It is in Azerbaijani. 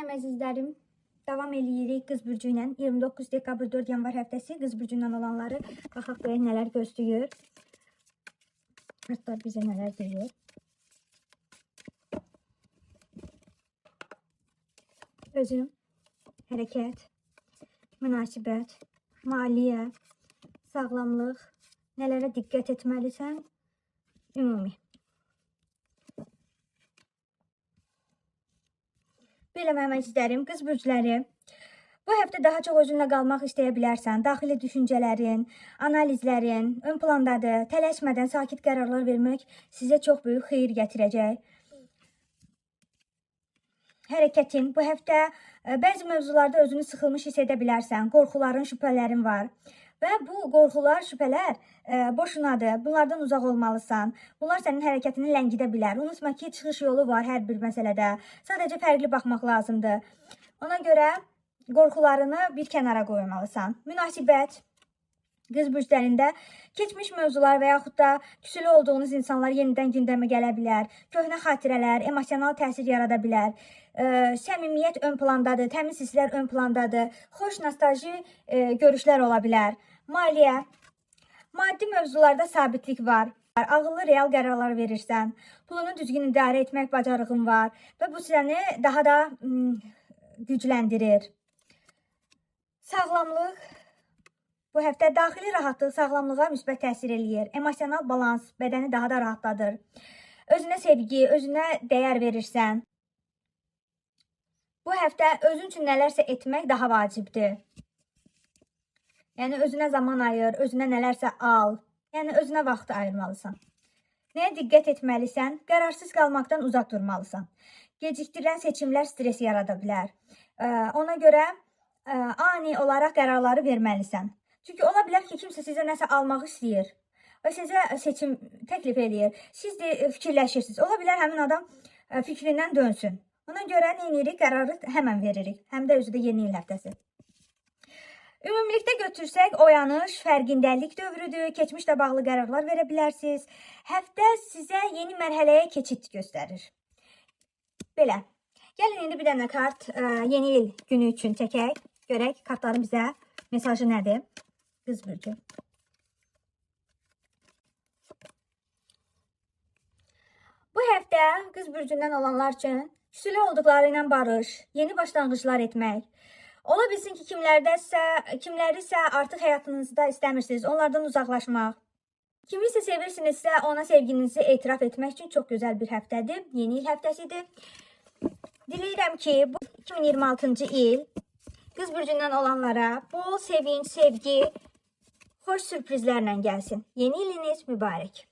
Mənim əzizlərim, davam eləyirik qız bürcü ilə. 29 dekabr 4 yanvar həftəsi qız bürcü ilə olanları baxaq görək nələr gözləyir. Kartlar bizə nələr deyir. Özüm, hərəkət, münasibət, maliyyə, sağlamlıq, nələrə diqqət etməlisən, ümumi. Belə mənim əzizlərim, qız bürcləri, bu həftə daha çox özünlə qalmaq istəyə bilərsən. Daxili düşüncələrin, analizlərin ön plandadır. Tələsmədən sakit qərarlar vermək sizə çox böyük xeyir gətirəcək. Hərəkətin bu həftə bəzi mövzularda özünü sıxılmış hiss edə bilərsən. Qorxuların, şübhələrin var. Və bu qorxular, şübhələr boşunadır. Bunlardan uzaq olmalısan. Bunlar sənin hərəkətini ləngidə bilər. Unutma ki, çıxış yolu var hər bir məsələdə. Sadəcə fərqli baxmaq lazımdır. Ona görə qorxularını bir kənara qoymalısan. Münasibət. Qız bürclərində keçmiş mövzular və yaxud da küsülü olduğunuz insanlar yenidən gündəmə gələ bilər. Köhnə xatirələr, emosional təsir yarada bilər. Səmimiyyət ön plandadır, təmiz hisslər ön plandadır. Xoş nostalji görüşlər ola bilər. Maliyyə. Maddi mövzularda sabitlik var. Ağıllı real qərarlar verirsən. Pulunu düzgün idarə etmək bacarığın var və bu səni daha da gücləndirir. Sağlamlıq. Bu həftə daxili rahatlıq sağlamlığa müsbət təsir eləyir. Emosional balans bədəni daha da rahatladır. Özünə sevgi, özünə dəyər verirsən. Bu həftə özün üçün nələrsə etmək daha vacibdir. Yəni özünə zaman ayır, özünə nələrsə al. Yəni özünə vaxt ayırmalısan. Nəyə diqqət etməlisən? Qərarsız qalmaqdan uzaq durmalısan. Gecikdirilən seçimlər stres yarada bilər. Ona görə ani olaraq qərarları verməlisən. Çünki ola bilər ki, kimsə sizə nəsə almaq istəyir və sizə seçim təklif eləyir. Siz də fikirləşirsiniz. Ola bilər həmin adam fikrindən dönsün. Ona görə nə edirik? Qərarı həmən veririk. Həm də özü də yeni il həftəsi. Ümumilikdə götürsək, oyanış, fərqindəlik dövrüdür. Keçmişlə bağlı qərarlar verə bilərsiniz. Həftə sizə yeni mərhələyə keçid göstərir. Belə. Gəlin indi bir dənə kart yeni il günü üçün çəkək. Görək kartların bizə mesajı nədir? Qız bürcü. Bu həftə qız bürcündən olanlar üçün küsülü olduqları ilə barış, yeni başlanğıclar etmək. Ola bilsin ki, kimlərisə artıq həyatınızda istəmirsiniz, onlardan uzaqlaşmaq. Kimisə sevirsinizsə, ona sevginizi etiraf etmək üçün çox gözəl bir həftədir. Yeni il həftəsidir. Diləyirəm ki, bu 2026-cı il qız bürcündən olanlara bol sevinç, sevgi, xoş sürprizlərlə gəlsin. Yeni iliniz mübarək.